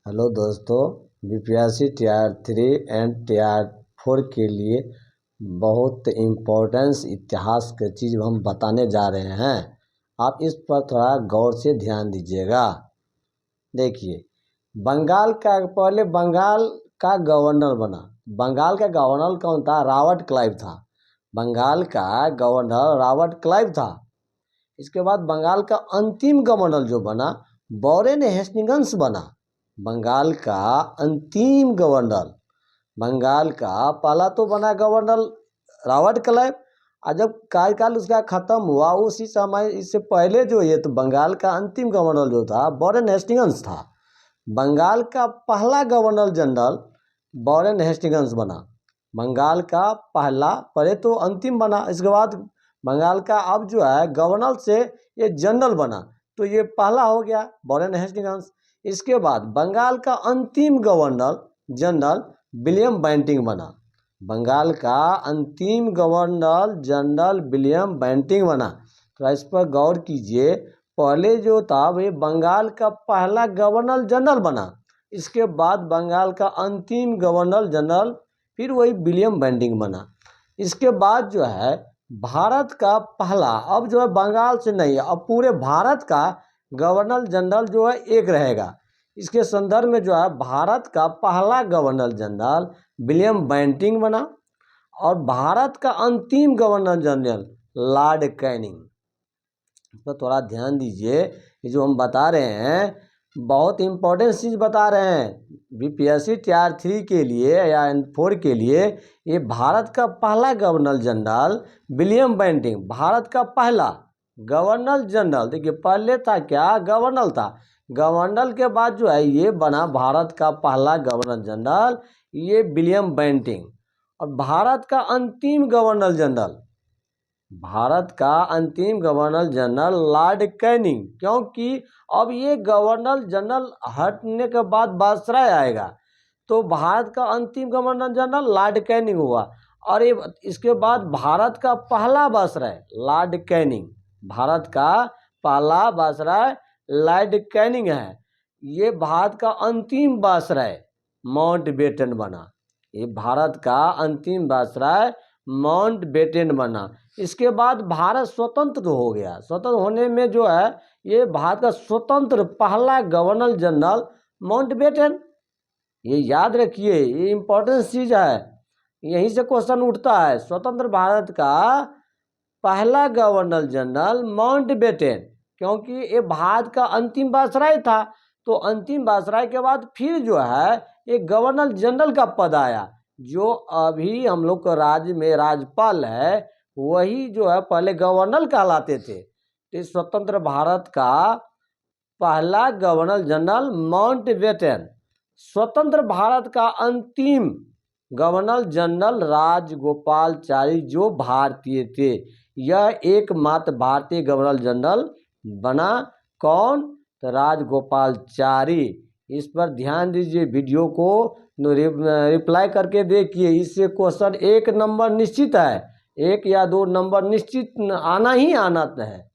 Hello दोस्तों, BPSC TR 3 and TR 4 के लिए बहुत इम्पोर्टेंस इतिहास के चीज़ हम बताने जा रहे हैं। आप इस पर थोड़ा गौर से ध्यान दीजिएगा। देखिए, बंगाल का पहले बंगाल का गवर्नर बना। बंगाल का गवर्नर कौन था? रॉबर्ट क्लाइव था। बंगाल का गवर्नर रॉबर्ट क्लाइव था। इसके बाद बंगाल का अंतिम गवर्नर जो बना, वॉरेन हेस्टिंग्स बना। बंगाल का अंतिम गवर्नर, बंगाल का पहला तो बना गवर्नर रॉबर्ट क्लाइव, और जब कार्यकाल उसका खत्म हुआ उसी समय, इससे पहले जो ये तो बंगाल का अंतिम गवर्नर जो था वॉरेन हेस्टिंग्स था। बंगाल का पहला गवर्नर जनरल वॉरेन हेस्टिंग्स बना। बंगाल का पहला, पहले तो अंतिम बना, इसके बाद बंगाल का अब जो है गवर्नर से ये जनरल बना, तो ये पहला हो गया वॉरेन हेस्टिंग्स। इसके बाद बंगाल का अंतिम गवर्नर जनरल विलियम बेंटिंक बना। बंगाल का अंतिम गवर्नर जनरल विलियम बेंटिंक बना। तो इस पर गौर कीजिए, पहले जो था वही बंगाल का पहला गवर्नर जनरल बना, इसके बाद बंगाल का अंतिम गवर्नर जनरल फिर वही विलियम बेंटिंक बना। इसके बाद जो है भारत का पहला, अब जो है बंगाल से नहीं, अब पूरे भारत का गवर्नर जनरल जो है एक रहेगा। इसके संदर्भ में जो है भारत का पहला गवर्नर जनरल विलियम बेंटिंक बना, और भारत का अंतिम गवर्नर जनरल लॉर्ड कैनिंग। तो थोड़ा ध्यान दीजिए, ये जो हम बता रहे हैं बहुत इंपॉर्टेंट चीज़ बता रहे हैं। बीपीएससी टीआर 3 के लिए या 4 के लिए ये भारत का पहला governor general William Bentinck, Bharat का पहला गवर्नर जनरल। देखिए, पहले था क्या? गवर्नर था। गवर्नर के बाद जो है ये बना भारत का पहला गवर्नर जनरल, ये विलियम बेंटिंक। और भारत का अंतिम गवर्नर जनरल, भारत का अंतिम गवर्नर जनरल लॉर्ड कैनिंग, क्योंकि अब ये गवर्नर जनरल हटने के बाद वायसराय आएगा, तो भारत का अंतिम गवर्नर जनरल लॉर्ड कैनिंग हुआ। और ये इसके बाद भारत का पहला वायसराय लॉर्ड कैनिंग, भारत का पहला वायसराय लॉर्ड कैनिंग है। ये भारत का अंतिम वायसराय माउंटबेटन बना। ये भारत का अंतिम वायसराय माउंटबेटन बना। इसके बाद भारत स्वतंत्र हो गया। स्वतंत्र होने में जो है ये भारत का स्वतंत्र पहला गवर्नर जनरल माउंटबेटन। ये याद रखिए, ये इम्पोर्टेंट चीज़ है, यहीं से क्वेश्चन उठता है। स्वतंत्र भारत का पहला गवर्नर जनरल माउंटबेटन, क्योंकि ये भारत का अंतिम वायसराय था। तो अंतिम वायसराय के बाद फिर जो है एक गवर्नर जनरल का पद आया, जो अभी हम लोग के राज्य में राज्यपाल है, वही जो है पहले गवर्नर कहलाते थे। तो स्वतंत्र भारत का पहला गवर्नर जनरल माउंटबेटन। स्वतंत्र भारत का अंतिम गवर्नर जनरल राजगोपालाचारी, जो भारतीय थे। यह एकमात्र भारतीय गवर्नर जनरल बना। कौन? तो राजगोपालाचारी। इस पर ध्यान दीजिए, वीडियो को रिप्लाई करके देखिए, इससे क्वेश्चन 1 नंबर निश्चित है, 1 या 2 नंबर निश्चित आना ही आना है।